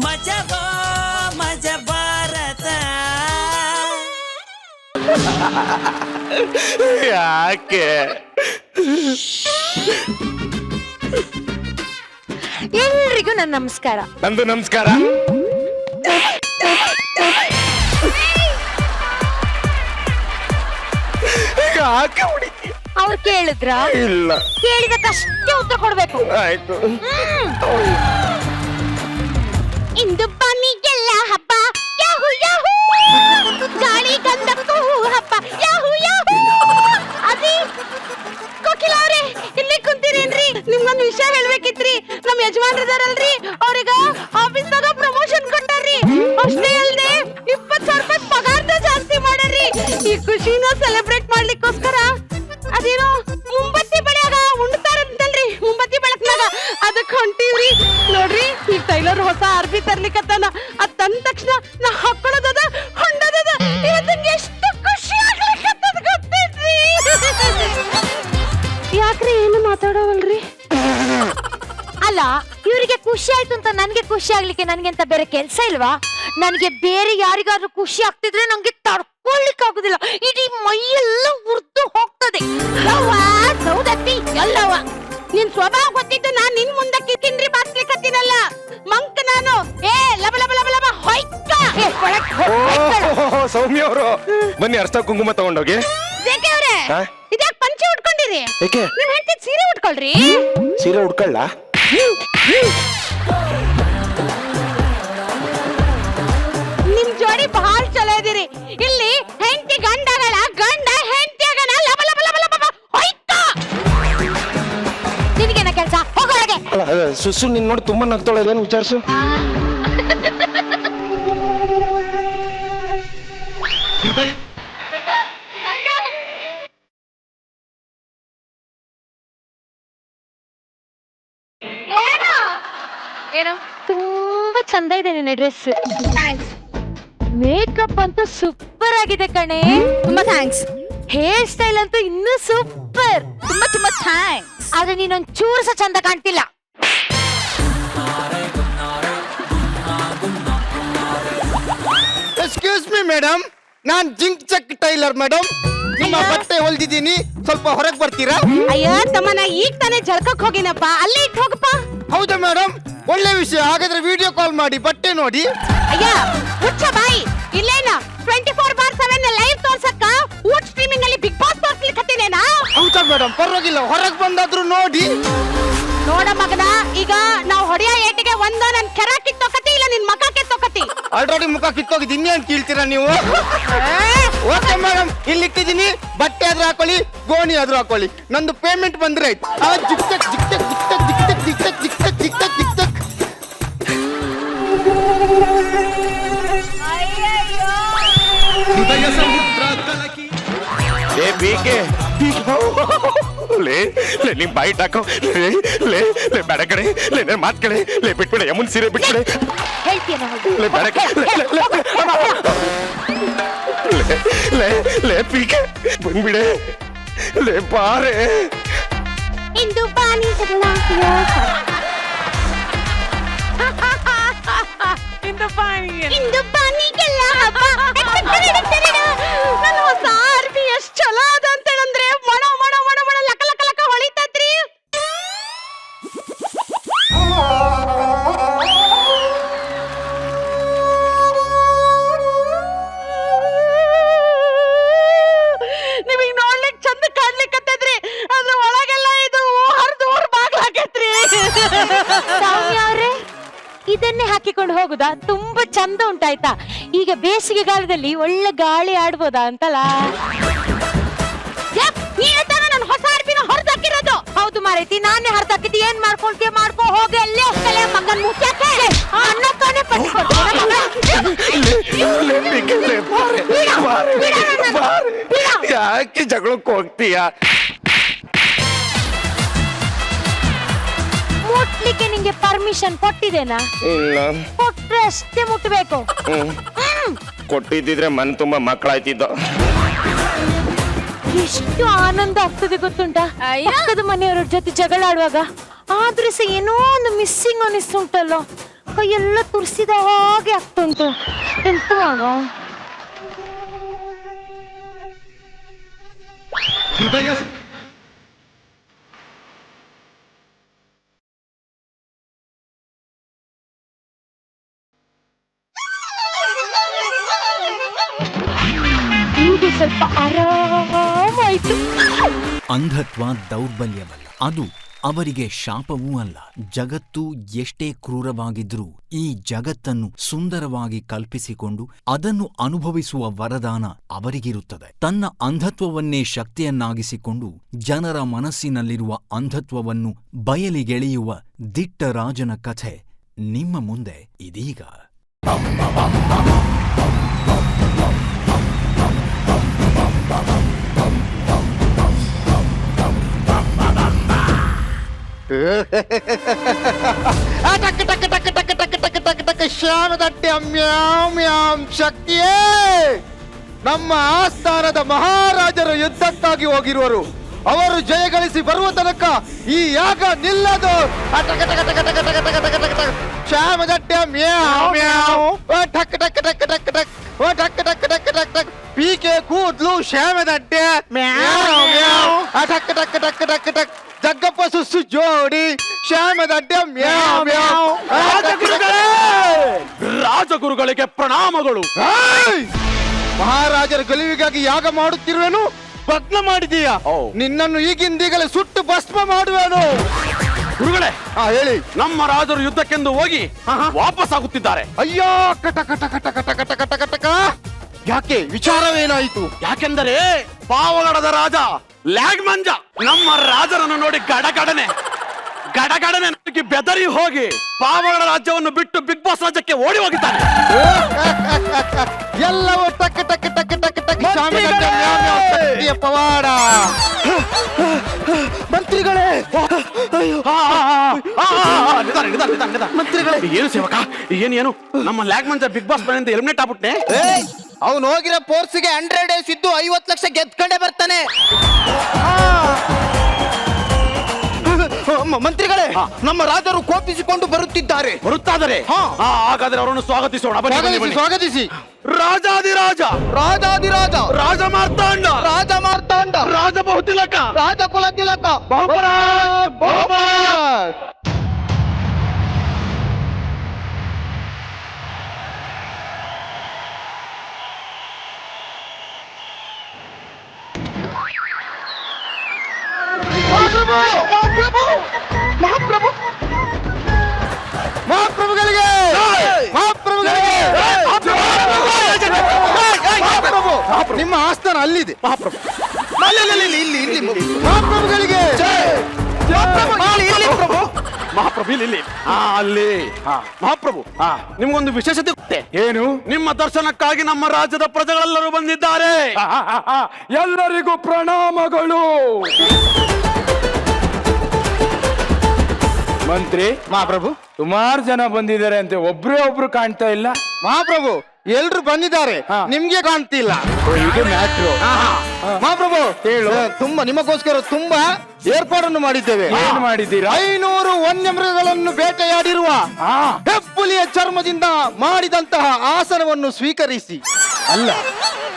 ಮಜಬೋ ಮಜ ಭಾರತ. ಯಾಕೆ ಎಲ್ರಿಗೂ ನನ್ನ ನಮಸ್ಕಾರ. ನಂದು ನಮಸ್ಕಾರ. ಯಾಕೆ ಹೊಡಿತೀಯ? ಅವ್ರು ಕೇಳಿದ್ರ? ಇಲ್ಲ. ಕೇಳಿದಕ್ಕಷ್ಟೇ ಉತ್ತರ ಕೊಡ್ಬೇಕು. ಆಯ್ತು. ಇಂದು ಬನ್ನಿಗೆಲ್ಲ ಹಬ್ಬ ಯಾಹು ಯಾಹು, ಗಾಳಿ ಗಂಧಕ್ಕೂ ಹಬ್ಬ ಯಾಹು ಯಾಹು. ಅದಿ ಕೋಕಿಲ ಅವ್ರೆ ಇಲ್ಲಿ ಕುಂತೀರೇನ್ರಿ? ನಿಮ್ಗೊಂದು ವಿಷಯ ಹೇಳ್ಬೇಕಿತ್ರಿ. ನಮ್ ಯಜಮಾನ್ರಿದಾರಲ್ರಿ, ಅವ್ರಿಗ ಆಫೀಸ್ನಾಗ ಪ್ರಮೋಷನ್ ಕೊಟ್ಟಾರ್ರಿ. ಅಷ್ಟೇ ಅಲ್ದೆ 20,000 ರೂಪಾಯಿ ಪಗಾರ್ದ ಜಾಸ್ತಿ ಮಾಡಾರ್ರಿ. ಈ ಖುಷಿನ ಸೆಲೆಬ್ರೇಟ್ ಮಾಡ್ಲಿಕ್ಕೋಸ್ಕರ ಅದೇನೋ ಮುಂಬತ್ತಿ ಬೆಳಗ ಉಣ್ತಾರಂತಲ್ರಿ, ಮುಂಬತ್ತಿ ಬೆಳಕ್ನಾಗ ಅದಕ್ಕೆ ಹೊಂಟಿವ್ರಿ. ನೋಡ್ರಿ ಈ ಟೈಲರ್ ಹೊಸ ಅರ್ಬಿ ತರ್ಲಿಕ್ಕತ್ತಾನ. ಅದ್ ತಂದ ತಕ್ಷಣ ನಾ ಹಾಕೊಳ್ಳೋದದ ಹೊಂಡೋದದ. ಇವತ್ತಿಗೆ ಎಷ್ಟು ಖುಷಿ ಆಗ್ಲಿಕ್ಕತ್ತದ ಗೊತ್ತೈತ್ರಿ. ಯಾಕ್ರಿ ಏನು ಮಾತಾಡೋವಲ್ರಿ? ಅಲ್ಲ, ಇವ್ರಿಗೆ ಖುಷಿ ಆಯ್ತು ಅಂತ ನನ್ಗೆ ಖುಷಿ ಆಗ್ಲಿಕ್ಕೆ ನನ್ಗೆ ಅಂತ ಬೇರೆ ಕೆಲ್ಸ ಇಲ್ವಾ? ನನ್ಗೆ ಬೇರೆ ಯಾರಿಗಾದ್ರೂ ಖುಷಿ ಆಗ್ತಿದ್ರೆ ನಂಗೆ ತಡ್ಕೊಳ್ಲಿಕ್ಕೆ ಆಗುದಿಲ್ಲ. ಇಡೀ ಮೈಯೆಲ್ಲ ಉರ್ದು ಹೋಗ್ತದೆ. ಸೌದತ್ತಿ ಎಲ್ಲವ ನಿನ್ ಸ್ವಭಾವ ಗೊತ್ತಿದ್ದು ನಾನ್ ನಿನ್ ಮುಂದಕ್ಕೆ ಕಿಂಡ್ರಿ ಬಾಸ್ಲಿಕ್ಕತ್ತೀನಲ್ಲ ಮಂಕ ನಾನು. ಏ ಲಬ ಲಬ ಲಬ ಲಬ ಹೊಯ್ಕ. ಸೌಮ್ಯ ಅವರು ಬನ್ನಿ, ಅರ್ಥ ಕುಂಕುಮ ತಗೊಂಡೋಗಿ. ಅವ್ರೆ ಇದ್ಯಾಕ್ ಪಂಚೆ ಉಟ್ಕೊಂಡಿರಿ? ನಿಮ್ ಹೆಂಡತಿ ಸೀರೆ ಉಟ್ಕೊಳ್ರಿ. ಸೀರೆ ಉಟ್ಕೊಳ್ಳ? ನಿಮ್ ಜೋಡಿ ಬಹಳ ಚಲೋ ಇದೀರಿ. ಇಲ್ಲಿ ಹೆಂಡತಿ ಗಂಡಗಳ, ಗಂಡ ಹೆಂಡತಿಯಾಗನ ಲಬ ಲಬ ಲಬ ಲಬ ಹೊಯ್ಕ. ನಿನಗೇನ ಕೆಲ್ಸ? ಹೋಗೊಳಗೆ. ಸುಸು ನಿನ್ ನೋಡಿ ತುಂಬಾ ನಗ್ತಾಳೇನು ವಿಚಾರಿಸು. ಏನು ತುಂಬಾ ಚಂದ ಇದೆ ನಿನ್ನ ಡ್ರೆಸ್. ಮೇಕಪ್ ಅಂತೂ ಸೂಪರ್ ಆಗಿದೆ ಕಣೆ. ತುಂಬಾ ಥ್ಯಾಂಕ್ಸ್. ಹೇರ್ ಸ್ಟೈಲ್ ಅಂತೂ ಇನ್ನೂ ಸೂಪರ್. ತುಂಬಾ ತುಂಬಾ ಥ್ಯಾಂಕ್ಸ್. ಆದ್ರೆ ನೀನೊಂದ್ ಚೂರು ಸಹ ಚಂದ ಕಾಣ್ತಿಲ್ಲ. ಎಕ್ಸ್ಕ್ಯೂಸ್ ಮಿ ಮೇಡಮ್, ನಾನ್ ಜಿಂಕ್ ಚೆಕ್ ಟೈಲರ್ ಮೇಡಮ್. ನಿಮ್ಮ ಬಟ್ಟೆ ಹೊಲ್ದಿದ್ದೀನಿ, ಸ್ವಲ್ಪ ಹೊರಗೆ ಬರ್ತೀರಾ? ಅಯ್ಯೋ ತಮ್ಮ, ನಾ ಈಗ ತಾನೇ ಜಳಕಕ್ಕೆ ಹೋಗಿನಪ್ಪ, ಅಲ್ಲೇ ಇಟ್ಟು ಹೋಗಪ್ಪ. ಹೌದಾ ಮೇಡಮ್, ಒಳ್ಳೆ ವಿಷಯ. ಹಾಗಾದ್ರೆ ವಿಡಿಯೋ ಕಾಲ್ ಮಾಡಿ ಬಟ್ಟೆ ನೋಡಿ. ಅಯ್ಯ ಹುಚ್ಚ ಬಾಯಿ, ಇಲ್ಲೇನ 24/7 ಲೈವ್ ತೋರ್ಸಕ್ಕ ಊಟ್ ಸ್ಟ್ರೀಮಿಂಗ್ ಅಲ್ಲಿ ಬಿಗ್ ಬಾಸ್ ತೋರ್ಸ್ಲಿಕ್ಕತ್ತೀನೇನಾ? ಹೌದಾ ಮೇಡಮ್, ಪರವಾಗಿಲ್ಲ, ಹೊರಗೆ ಬಂದಾದ್ರೂ ನೋಡಿ. ನೋಡ ಮಗನ, ಈಗ ನಾವು ಹೊಡೆಯ ಏಟಿಗೆ ಒಂದು ನನ್ ಕೆರ ಕಿತ್ತೋಕತಿ, ಇಲ್ಲ ನಿನ್ ಮಕ ಕಿತ್ತೋಕತಿ. ಆಲ್ರೆಡಿ ಮುಖ ಕಿತ್ತೋಗಿದ್ದು ಇನ್ನೇನ್ ಕೀಳ್ತೀರಾ ನೀವು? ಓಕೆ ಮೇಡಮ್, ಇಲ್ಲಿ ಇಟ್ಟಿದ್ದೀನಿ. ಬಟ್ಟೆ ಆದ್ರೂ ಹಾಕೊಳ್ಳಿ, ಗೋಣಿ ಆದ್ರೂ ಹಾಕೊಳ್ಳಿ. ನಂದು ಪೇಮೆಂಟ್ ಬಂದ್ರೆ ಆಯ್ತು. ಜಿಕ್ ಟಕ್ ಜಿಕ್ ಟಕ್ ಜಿಕ್ ಟಕ್ ಜಿಕ್ ಟಕ್ ಜಿಕ್ ಟಕ್ ಜಿಕ್ ಟಕ್ ಜಿಕ್ ಟಕ್ ಜಿಕ್ ಟಕ್. ಏ ಬೀಕೆ, ಲೇ ಲೇ ನಿಮ್ ಬಾಯಿ ಟಾಕೋ. ಲೇ ಲೇ ಲೇ ಬೇಡ ಕಡೆ, ಲೇ ನನ್ ಮಾತ್ ಕಡೆ, ಲೇ ಬಿಟ್ಬಿಡೆ ಯಮುನ್ ಸೀರೆ ಬಿಟ್ಬಿಡೆ. ಹೇಳ್ತೀನ ಲೇ ಬೇಡ ಲೇ ಲೇ ಲೇ ಬೀಕೆ ಬಂದ್ಬಿಡೆ. ಲೇ ಬಾರೆ. ಇಂದು ಪಾನಿ ಇಂದು ಪಾನಿಗೆಲ್ಲ ಹಬ್ಬ. ನನ್ನ ಹೊಸ ಅರ್ಬಿ ಎಷ್ಟ್ ಚಲೋ ಅದ ಅಂತೇಳಂದ್ರೆ ಮಣ ಮಣ ಮಣ ಮಣ ಲಕ ಲಕ ಲಕ ಹೊಳಿತತ್ರಿ. ನಿಮಗ್ ನೋಡ್ಲಿಕ್ ಚಂದ ಕಾಣ್ಲಿಕ್ಕತ್ತದ್ರಿ, ಅದ್ರ ಒಳಗೆಲ್ಲ ಇದು ಹರಿದು ಊರ್ ಬಾಗ್ಲಾಕೈತ್ರಿ. ಸೌಮ್ಯ ಅವ್ರೆ, ಇದನ್ನೇ ಹಾಕಿಕೊಂಡು ಹೋಗುದಾ? ತುಂಬಾ ಚಂದ ಉಂಟಾಯ್ತಾ? ಈಗ ಬೇಸಿಗೆಗಾಲದಲ್ಲಿ ಒಳ್ಳೆ ಗಾಳಿ ಆಡ್ಬೋದಾ ಅಂತಲ್ಲ. ನಾನು ಹೊಸ ಅರ್ಬಿನ ಹೊರದಾಕಿರೋದು. ಹೌದು ಮಾರೈತಿ, ನಾನೇ ಹೊರದಾಕಿದ್ದು. ಏನ್ ಮಾಡ್ಕೊಳ್ತೀಯ ಮಾಡ್ಕೊ, ಹೋಗಿ ಅಲ್ಲೇ ಹೋಗ್ತಲೆ ಮಗನ್ ಮುಚ್ಚಾಕೆ ಅನ್ನೋ ತಾನೇ ಯಾಕೆ ಜಗಳಕ್ಕೆ ಹೋಗ್ತೀಯ? ಮುಟ್ಲಿಕ್ಕೆ ನಿಂಗೆ ಪರ್ಮಿಷನ್ ಕೊಟ್ಟಿದ್ದೇನಾ? ಇಲ್ಲ. ಕೊಟ್ರೆ ಅಷ್ಟೇ ಮುಟ್ಬೇಕು. ಕೊಟ್ಟಿದ್ದಿದ್ರೆ ಮನ್ ತುಂಬಾ ಮಕ್ಕಳಾಯ್ತಿದ್ದು. ಎಷ್ಟು ಆನಂದ ಆಗ್ತದೆ ಗೊತ್ತುಂಟಾ ಪಕ್ಕದ ಮನೆಯವರ ಜೊತೆ ಜಗಳ ಆಡುವಾಗ. ಆದ್ರೆ ಸಹ ಏನೋ ಒಂದು ಮಿಸ್ಸಿಂಗ್ ಅನಿಸ್ತುಂಟಲ್ಲ, ಕೈಯೆಲ್ಲ ತುರ್ಸಿದ ಹಾಗೆ ಆಗ್ತುಂಟು. ಎಂತ ಮಾಡೋ? ಈಗ ಸ್ವಲ್ಪ ಆರಾಮಾಯ್ತು. ಅಂಧತ್ವ ದೌರ್ಬಲ್ಯವಲ್ಲ, ಅದು ಅವರಿಗೆ ಶಾಪವೂ ಅಲ್ಲ. ಜಗತ್ತು ಎಷ್ಟೇ ಕ್ರೂರವಾಗಿದ್ರೂ ಈ ಜಗತ್ತನ್ನು ಸುಂದರವಾಗಿ ಕಲ್ಪಿಸಿಕೊಂಡು ಅದನ್ನು ಅನುಭವಿಸುವ ವರದಾನ ಅವರಿಗಿರುತ್ತದೆ. ತನ್ನ ಅಂಧತ್ವವನ್ನೇ ಶಕ್ತಿಯನ್ನಾಗಿಸಿಕೊಂಡು ಜನರ ಮನಸ್ಸಿನಲ್ಲಿರುವ ಅಂಧತ್ವವನ್ನು ಬಯಲಿಗೆಳೆಯುವ ದಿಟ್ಟ ರಾಜನ ಕಥೆ ನಿಮ್ಮ ಮುಂದೆ ಇದೀಗ. ಟಕ್ ಟಕ್ ಟಕ್ ಟಕ್ ಟಕ್ ಟಕ್ ಟಕ್ ಟಕ್ ಶ್ಯಾಮದಟ್ಟೆ ಮ್ಯಾಮ್ ಮ್ಯಾಮ್ ಶಕ್ತಿಯೇ, ನಮ್ಮ ಆಸ್ಥಾನದ ಮಹಾರಾಜರು ಯುದ್ಧಕ್ಕಾಗಿ ಹೋಗಿರುವರು. ಅವರು ಜಯಗಳಿಸಿ ಬರುವ ತನಕ ಈ ಯಾಗ ನಿಲ್ಲದು. ಶ್ಯಾಮದಟ್ಟೆ ಮ್ಯಾವ್ ಮ್ಯಾವ್ ಟಕ್ ಟಕ್ ಟಕ್ ಟಕ್ ಟಕ್ ಟಕ್ ಟಕ್ ಟಕ್ ಟಕ್ ಟಕ್ ಪೀಕೆ ಕೂದ್ಲು ಶ್ಯಾಮದಟ್ಟೆ ಮ್ಯಾವ್ ಮ್ಯಾವ್ ಟಕ್ ಟಕ್ ಟಕ್ ಟಕ್ ಟಕ್ ಜಗ್ಗಪ್ಪ ಸುಸ್ಸು ಜೋಡಿ ಶ್ಯಾಮದಡ್ಡ ಮ್ಯಾವ್ ಮ್ಯಾವ್. ರಾಜಗುರುಗಳಿಗೆ ಪ್ರಣಾಮಗಳು. ಮಹಾರಾಜರ ಗೆಲುವಿಗಾಗಿ ಯಾಗ ಮಾಡುತ್ತಿರುವೆನು, ಭಗ್ನ ಮಾಡಿದೀಯ. ನಿನ್ನನ್ನು ಈಗಿಂದೀಗಲೇ ಸುಟ್ಟು ಭಸ್ಮ ಮಾಡುವೆನು. ಗುರುಗಳೇ, ಹೇಳಿ. ನಮ್ಮ ರಾಜರು ಯುದ್ಧಕ್ಕೆಂದು ಹೋಗಿ ವಾಪಸ್ ಆಗುತ್ತಿದ್ದಾರೆ. ಅಯ್ಯೋ ಕಟ ಕಟ ಕಟ ಕಟ ಕಟ ಕಟ ಕಟಕ. ಯಾಕೆ, ವಿಚಾರವೇನಾಯಿತು? ಯಾಕೆಂದರೆ ಪಾವಗಡದ ರಾಜ ಲ್ಯಾಗ್ಮಂಜ ನಮ್ಮ ರಾಜರನ್ನು ನೋಡಿ ಗಡಗಡನೆ ಬೆದರಿ ಹೋಗಿ ಪಾವಗಡ ರಾಜ್ಯವನ್ನು ಬಿಟ್ಟು ಬಿಗ್ ಬಾಸ್ ರಾಜ್ಯಕ್ಕೆ ಓಡಿ ಹೋಗಿದ್ದಾನೆ. ಎಲ್ಲವೂ ಟಕ್ ಟಕ್ ಟಕ್ ಟಕ್ ಟಕ್ ಶ್ಯಾಮದಡ್ಡ ಮ್ಯಾವ್ ಮ್ಯಾವ್ ಶಕ್ತಿಯ ಪವಾಡ. ಮಂತ್ರಿಗಳೇ, ಮಂತ್ರಿಗಳೇ, ಏನು ಸೇವಕ, ಏನು ನಮ್ಮ ಲ್ಯಾಗ್ಮಂಜ ಬಿಗ್ ಬಾಸ್ ಮನೆಯಿಂದ ಎಲಿಮಿನೇಟ್ ಆಗ್ಬಿಟ್ನೆ. ಅವನು ಹೋಗಿರೋ ಫೋರ್ಸ್ಗೆ 100 ಡೇಸ್ ಇದ್ದು 50 ಲಕ್ಷ ಗೆದ್ಕೊಂಡೇ ಬರ್ತಾನೆ. ಮಂತ್ರಿಗಳೇ, ನಮ್ಮ ರಾಜರು ಕೋಪಿಸಿಕೊಂಡು ಬರುತ್ತಿದ್ದಾರೆ. ಹಾಗಾದ್ರೆ ಅವರನ್ನು ಸ್ವಾಗತಿಸೋಣ. ಸ್ವಾಗತಿಸಿ. ರಾಜಾದಿರಾಜ, ರಾಜಾದಿರಾಜ, ರಾಜ ಮಾರ್ತಾಂಡ, ರಾಜ ಮಾರ್ತಾಂಡ, ರಾಜ ಬಹುತಿಲಕ, ರಾಜ ಕುಲ ತಿಲಕ, ಮಹಾಪ್ರಭುಗಳಿಗೆ, ಮಹಾಪ್ರಭುಗಳಿಗೆ, ನಿಮ್ಮ ಆಸ್ಥಾನ ಅಲ್ಲಿದೆ. ಮಹಾಪ್ರಭು ಇಲ್ಲಿ ಮಹಾಪ್ರಭುಗಳಿಗೆ ಮಹಾಪ್ರಭು ಇಲ್ಲಿ ಅಲ್ಲಿ ಮಹಾಪ್ರಭು, ನಿಮ್ಗೊಂದು ವಿಶೇಷತೆ ಗೊತ್ತೇ? ಏನು? ನಿಮ್ಮ ದರ್ಶನಕ್ಕಾಗಿ ನಮ್ಮ ರಾಜ್ಯದ ಪ್ರಜೆಗಳೆಲ್ಲರೂ ಬಂದಿದ್ದಾರೆ. ಎಲ್ಲರಿಗೂ ಪ್ರಣಾಮಗಳು. ಮಂತ್ರಿ, ಮಹಾಪ್ರಭು, ಸುಮಾರು ಜನ ಬಂದಿದ್ದಾರೆ ಅಂತೆ, ಒಬ್ರು ಕಾಣ್ತಾ ಇಲ್ಲ. ಮಹಾಪ್ರಭು, ಎಲ್ರು ಬಂದಿದ್ದಾರೆ, ನಿಮ್ಗೆ ಕಾಣ್ತಿಲ್ಲ. ಇದು ಮ್ಯಾಟ್ರು. ಮಹಾಪ್ರಭು, ಹೇಳು. ತುಂಬಾ ನಿಮಗೋಸ್ಕರ ತುಂಬಾ ಏರ್ಪಾಡನ್ನು ಮಾಡಿದ್ದೇವೆ. ಏನ್ ಮಾಡಿದ್ದೀರಾ? 500 ವನ್ಯಮೃಗಗಳನ್ನು ಬೇಟೆಯಾಡಿರುವ ಹೆಬ್ಬುಲಿಯ ಚರ್ಮದಿಂದ ಮಾಡಿದಂತಹ ಆಸನವನ್ನು ಸ್ವೀಕರಿಸಿ. ಅಲ್ಲ,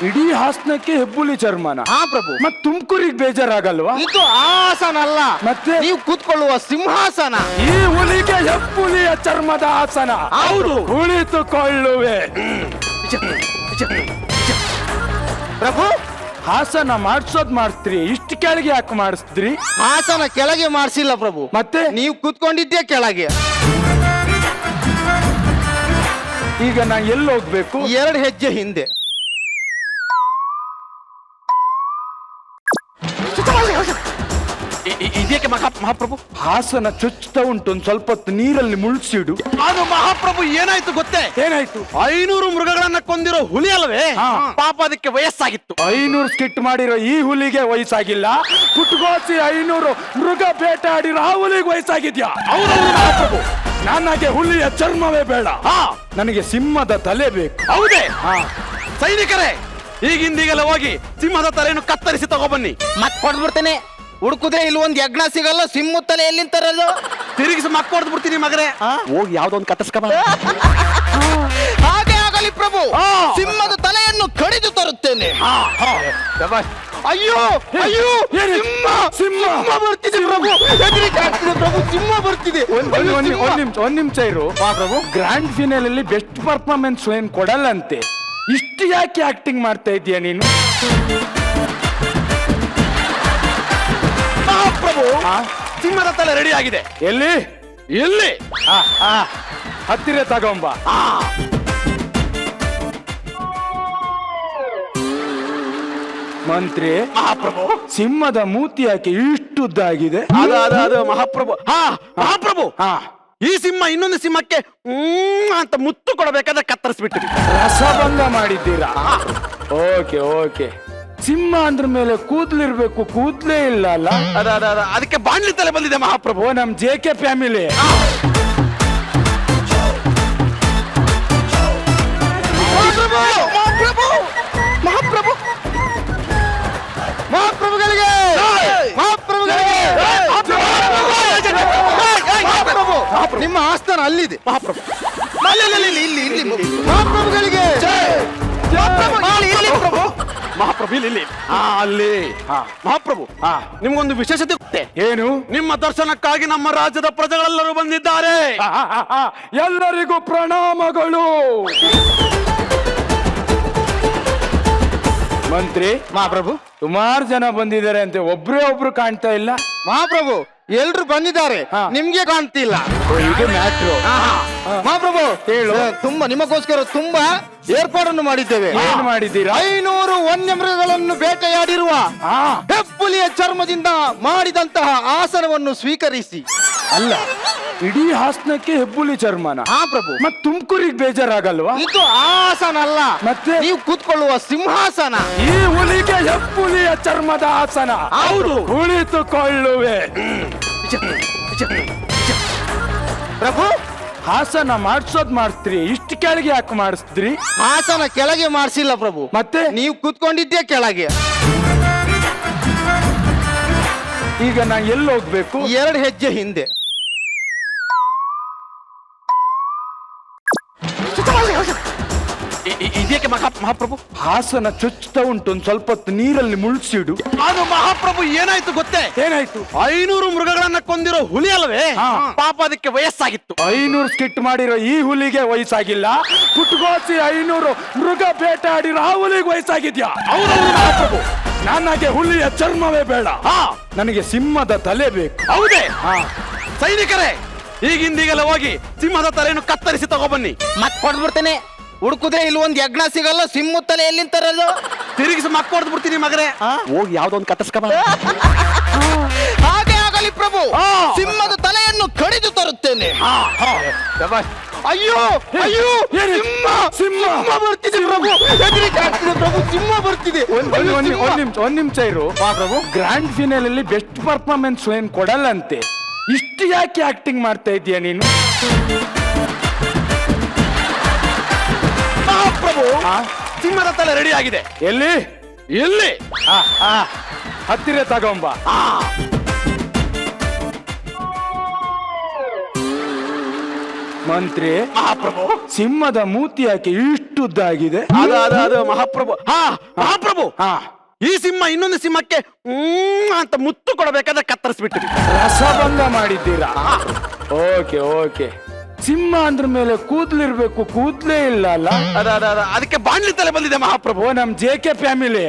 ಇಡೀ ಹಾಸನಕ್ಕೆ ಹೆಬ್ಬುಲಿ ಚರ್ಮನ? ಪ್ರಭು. ಮತ್ ತುಮಕೂರಿಗೆ ಬೇಜಾರಾಗಲ್ವಾ? ಇದು ಆಸನ ಅಲ್ಲ, ಮತ್ತೆ ನೀವು ಕೂತ್ಕೊಳ್ಳುವ ಸಿಂಹಾಸನ. ಈ ಹುಲಿಗೆ ಹೆಬ್ಬುಲಿಯ ಚರ್ಮದ ಆಸನ. ಹೌದು. ಕುಳಿತುಕೊಳ್ಳುವೆ. ಪ್ರಭು, ಹಾಸನ ಮಾಡಿಸ್ತೀರಿ, ಇಷ್ಟು ಕೆಳಗೆ ಯಾಕೆ ಮಾಡಿಸ್ತೀರಿ? ಆಸನ ಕೆಳಗೆ ಮಾಡಿಸಿಲ್ಲ ಪ್ರಭು, ಮತ್ತೆ ನೀವು ಕೂತ್ಕೊಂಡಿದ್ದೇ ಕೆಳಗೆ. ಈಗ ನಾ ಎಲ್ಲಿ ಹೋಗ್ಬೇಕು? 2 ಹೆಜ್ಜೆ ಹಿಂದೆ. ಇದಕ್ಕೆ ಮಹಾಪ್ರಭು, ಹಾಸನ ಚುಚ್ಚುತ್ತಾ ಉಂಟು, ಒಂದ್ ಸ್ವಲ್ಪ ಹೊತ್ತು ನೀರಲ್ಲಿ ಮುಳುಗಿಸಿಡು. ಅದು ಮಹಾಪ್ರಭು ಏನಾಯ್ತು ಗೊತ್ತೇ? ಏನಾಯ್ತು? 500 ಮೃಗಗಳನ್ನ ಕೊಂದಿರೋ ಹುಲಿ ಅಲ್ವೇ? ಪಾಪ ಅದಕ್ಕೆ ವಯಸ್ಸಾಗಿತ್ತು. 500 ಸ್ಕಿಟ್ ಮಾಡಿರೋ ಈ ಹುಲಿಗೆ ವಯಸ್ಸಾಗಿಲ್ಲ, ಪುಟ್ಗೋಸಿ 500 ಮೃಗ ಬೇಟಾಡಿರೋ ಆ ಹುಲಿಗೆ ವಯಸ್ಸಾಗಿದ್ಯಾ? ಹೌದೌದು ಮಹಾಪ್ರಭು, ನನಗೆ ಹುಲಿಯ ಚರ್ಮವೇ ಬೇಡ, ನನಗೆ ಸಿಂಹದ ತಲೆ ಬೇಕು. ಹೌದೇ? ಸೈನಿಕರೇ, ಈಗಿಂದೀಗಲೇ ಹೋಗಿ ಸಿಂಹದ ತಲೆಯನ್ನು ಕತ್ತರಿಸಿ ತಗೊಬನ್ನಿ. ಮತ್ ಕೊಡ್ಬಿಡ್ತೇನೆ. ಹುಡುಕುದ್ರೆ ಇಲ್ಲಿ ಒಂದ್ ಯಜ್ಞ ಸಿಗಲ್ಲ, ಸಿಂಹ ತಲೆ ಎಲ್ಲಿಂದ ತರೋದು? ತಿರುಗಿಸಿ ಮಕ್ಕಳು ಬಿಡ್ತೀನಿ ಮಗರೇ. ಹೋಗಿ ಯಾವ್ದೋ ಒಂದು ಕತ್ತರ್ಸ್ಕಬ. ಹಾಗೆ ಆಗಲಿ ಪ್ರಭು. ಸಿಂಹದ ತಲೆಯನ್ನು ಕಡಿದು ತರುತ್ತೇನೆ. ಅಯ್ಯೋ ಅಯ್ಯೋ ಸಿಂಹ ಸಿಂಹ ಬರ್ತಿದೆ ಪ್ರಭು. ಹೆದರಿಕೆ ಆಗ್ತಿದೆ ಪ್ರಭು, ಸಿಂಹ ಬರ್ತಿದೆ. ಒಂದ್ ನಿಮಿಷ ಇರು ಪ್ರಭು. ಗ್ರ್ಯಾಂಡ್ ಫಿನಾಲ್ ಅಲ್ಲಿ ಬೆಸ್ಟ್ ಪರ್ಫಾರ್ಮೆನ್ಸ್ ಏನ್ ಕೊಡಲ್ಲಂತೆ, ಇಷ್ಟು ಯಾಕೆ ಆಕ್ಟಿಂಗ್ ಮಾಡ್ತಾ ಇದೀಯ ನೀನು? ಪ್ರಭು ಸಿಂಹದ ತಲೆ ರೆಡಿ ಆಗಿದೆ. ಎಲ್ಲಿ ಎಲ್ಲಿ? ಹತ್ತಿರ ತಗೊಂಬ. ಮಂತ್ರಿ, ಮಹಾಪ್ರಭು ಸಿಂಹದ ಮೂತಿ ಯಾಕೆ ಇಷ್ಟುದ್ದಾಗಿದೆ? ಅದು ಮಹಾಪ್ರಭು. ಮಹಾಪ್ರಭು ಈ ಸಿಂಹ ಇನ್ನೊಂದು ಸಿಂಹಕ್ಕೆ ಅಂತ ಮುತ್ತು ಕೊಡಬೇಕಾದ್ರೆ ಕತ್ತರಿಸ್ಬಿಟ್ಟಿರಿ. ರಸಭಂಗ ಮಾಡಿದ್ದೀರಾ? Okay okay. ಸಿಂಹ ಅಂದ್ರ ಮೇಲೆ ಕೂದ್ಲಿರ್ಬೇಕು, ಕೂದ್ಲೇ ಇಲ್ಲ ಅಲ್ಲ? ಅದಕ್ಕೆ ಬಾಣ್ಲಿ ತಲೆ ಬಂದಿದೆ ಮಹಾಪ್ರಭು. ಓ, ನಮ್ JK ಫ್ಯಾಮಿಲಿ. ಮಹಾಪ್ರಭು ಮಹಾಪ್ರಭುಗಳಿಗೆ ಮಹಾಪ್ರಭು ನಿಮ್ಮ ಆಸ್ಥಾನ ಅಲ್ಲಿದೆ. ಮಹಾಪ್ರಭು ಇಲ್ಲಿ ಮಹಾಪ್ರಭುಗಳಿಗೆ ಮಹಾಪ್ರಭು ಇಲ್ಲಿ ಅಲ್ಲಿ. ಮಹಾಪ್ರಭು ನಿಮ್ಗೊಂದು ವಿಶೇಷತೆ ಗೊತ್ತೇ? ಏನು? ನಿಮ್ಮ ದರ್ಶನಕ್ಕಾಗಿ ನಮ್ಮ ರಾಜ್ಯದ ಪ್ರಜೆಗಳೆಲ್ಲರೂ ಬಂದಿದ್ದಾರೆ. ಎಲ್ಲರಿಗೂ ಪ್ರಣಾಮಗಳು. ಮಂತ್ರಿ, ಮಹಾಪ್ರಭು ಸುಮಾರು ಜನ ಬಂದಿದ್ದಾರೆ ಅಂತೆ, ಒಬ್ರೇ ಒಬ್ರು ಕಾಣ್ತಾ ಇಲ್ಲ. ಮಹಾಪ್ರಭು ಎಲ್ರು ಬಂದಿದ್ದಾರೆ, ನಿಮ್ಗೆ ಕಾಣ್ತಿಲ್ಲ. ಇದು ಮ್ಯಾಟ್ರು. ಮಹಾಪ್ರಭು ಹೇಳು. ತುಂಬಾ ನಿಮಗೋಸ್ಕರ ತುಂಬಾ ಏರ್ಪಾಡನ್ನು ಮಾಡಿದ್ದೇವೆ. ಏನ್ ಮಾಡಿದ್ದೀರಾ? 500 ವನ್ಯಮೃಗಗಳನ್ನು ಬೇಟೆಯಾಡಿರುವ ಹೆಬ್ಬುಲಿಯ ಚರ್ಮದಿಂದ ಮಾಡಿದಂತಹ ಆಸನವನ್ನು ಸ್ವೀಕರಿಸಿ. ಅಲ್ಲ, ಇಡೀ ಹಾಸನಕ್ಕೆ ಹೆಬ್ಬುಲಿ ಚರ್ಮನ? ಹಾ ಪ್ರಭು. ಮತ್ ತುಮಕೂರಿಗೆ ಬೇಜಾರಾಗಲ್ವಾ? ಇದು ಆಸನ ಅಲ್ಲ, ಮತ್ತೆ ನೀವು ಕೂತ್ಕೊಳ್ಳುವ ಸಿಂಹಾಸನ. ಈ ಹುಲಿಗೆ ಹೆಬ್ಬುಲಿಯ ಚರ್ಮದ ಆಸನ. ಹೌದು. ಕುಳಿತುಕೊಳ್ಳುವೆ. ಪ್ರಭು ಹಾಸನ ಮಾಡ್ಸೋದ್ ಮಾಡಿಸ್ತ್ರಿ, ಇಷ್ಟು ಕೆಳಗೆ ಯಾಕೆ ಮಾಡಿಸ್ತ್ರಿ? ಆಸನ ಕೆಳಗೆ ಮಾಡಿಸಿಲ್ಲ ಪ್ರಭು, ಮತ್ತೆ ನೀವು ಕೂತ್ಕೊಂಡಿದ್ದೆ ಕೆಳಗೆ. ಈಗ ನಾ ಎಲ್ಲಿ ಹೋಗ್ಬೇಕು? 2 ಹೆಜ್ಜೆ ಹಿಂದೆ. ಇದಕ್ಕೆ ಮಹಾಪ್ರಭು ಹಾಸನ ಚುಚ್ಚುತ್ತಾ ಉಂಟು, ಒಂದ್ ಸ್ವಲ್ಪ ಹೊತ್ತು ನೀರಲ್ಲಿ ಮುಳುಗಿಸಿಡು. ಅದು ಮಹಾಪ್ರಭು ಏನಾಯ್ತು ಗೊತ್ತೇ? ಏನಾಯ್ತು? 500 ಮೃಗಗಳನ್ನ ಕೊಂದಿರೋ ಹುಲಿ ಅಲ್ವೇ? ಪಾಪ ಅದಕ್ಕೆ ವಯಸ್ಸಾಗಿತ್ತು. 500 ಸ್ಕಿಟ್ ಮಾಡಿರೋ ಈ ಹುಲಿಗೆ ವಯಸ್ಸಾಗಿಲ್ಲ, ಪುಟ್ಗೋಸಿ 500 ಮೃಗ ಬೇಟಾಡಿರೋ ಆ ಹುಲಿಗೆ ವಯಸ್ಸಾಗಿದ್ಯಾ? ಹೌದೌದು ಮಹಾಪ್ರಭು. ನನಗೆ ಹುಲಿಯ ಚರ್ಮವೇ ಬೇಡ, ನನಗೆ ಸಿಂಹದ ತಲೆ ಬೇಕು. ಹೌದೇ? ಸೈನಿಕರೇ, ಈಗಿಂದೀಗಲೇ ಹೋಗಿ ಸಿಂಹದ ತಲೆಯನ್ನು ಕತ್ತರಿಸಿ ತಗೊಬನ್ನಿ. ಮತ್ ಕೊಡ್ಬಿಡ್ತೇನೆ. ಹುಡುಕುದ್ರೆ ಇಲ್ಲಿ ಒಂದ್ ಯಜ್ಞ ಸಿಗಲ್ಲ, ಸಿಂಹ ತಲೆ ಎಲ್ಲಿಂದ ತರೋದು? ತಿರುಗಿಸಿ ಮಕ್ಕಳು ಬಿಡ್ತೀನಿ ಮಗರೇ. ಹೋಗಿ ಯಾವ್ದೋ ಒಂದು ಕತ್ತರ್ಸ್ಕಬ. ಹಾಗೆ ಆಗಲಿ ಪ್ರಭು. ಸಿಂಹದ ತಲೆಯನ್ನು ಕಡಿದು ತರುತ್ತೇನೆ. ಅಯ್ಯೋ ಅಯ್ಯೋ ಸಿಂಹ ಸಿಂಹ ಬರ್ತಿದೆ ಪ್ರಭು. ಹೆದರಿಕೆ ಆಗ್ತಿದೆ ಪ್ರಭು, ಸಿಂಹ ಬರ್ತಿದೆ. ಒಂದ್ ನಿಮಿಷ ಇರು ಪ್ರಭು. ಗ್ರ್ಯಾಂಡ್ ಫಿನಾಲ್ ಅಲ್ಲಿ ಬೆಸ್ಟ್ ಪರ್ಫಾರ್ಮೆನ್ಸ್ ಏನ್ ಕೊಡಲ್ಲಂತೆ, ಇಷ್ಟು ಯಾಕೆ ಆಕ್ಟಿಂಗ್ ಮಾಡ್ತಾ ಇದೀಯ ನೀನು? ಮಹಾಪ್ರಭು ಸಿಂಹದ ತಲೆ ರೆಡಿ ಆಗಿದೆ. ಎಲ್ಲಿ ಎಲ್ಲಿ? ಹತ್ತಿರ ತಗೊಂಬ. ಮಂತ್ರಿ, ಮಹಾಪ್ರಭು ಸಿಂಹದ ಮೂತಿ ಯಾಕೆ ಇಷ್ಟುದ್ದಾಗಿದೆ? ಅದು ಮಹಾಪ್ರಭು. ಮಹಾಪ್ರಭು ಈ ಸಿಂಹ ಇನ್ನೊಂದು ಸಿಂಹಕ್ಕೆ ಅಂತ ಮುತ್ತು ಕೊಡಬೇಕಾದ್ರೆ ಕತ್ತರಿಸ್ಬಿಟ್ಟಿರಿ. ರಸಭಂಗ ಮಾಡಿದ್ದೀರಾ? Okay okay. ಸಿಂಹ ಅಂದ್ರ ಮೇಲೆ ಕೂದ್ಲಿರ್ಬೇಕು, ಕೂದ್ಲೇ ಇಲ್ಲ ಅಲ್ಲ? ಅದಕ್ಕೆ ಬಾಣ್ಲಿ ತಲೆ ಬಂದಿದೆ ಮಹಾಪ್ರಭು. ಓ, ನಮ್ JK ಫ್ಯಾಮಿಲಿ.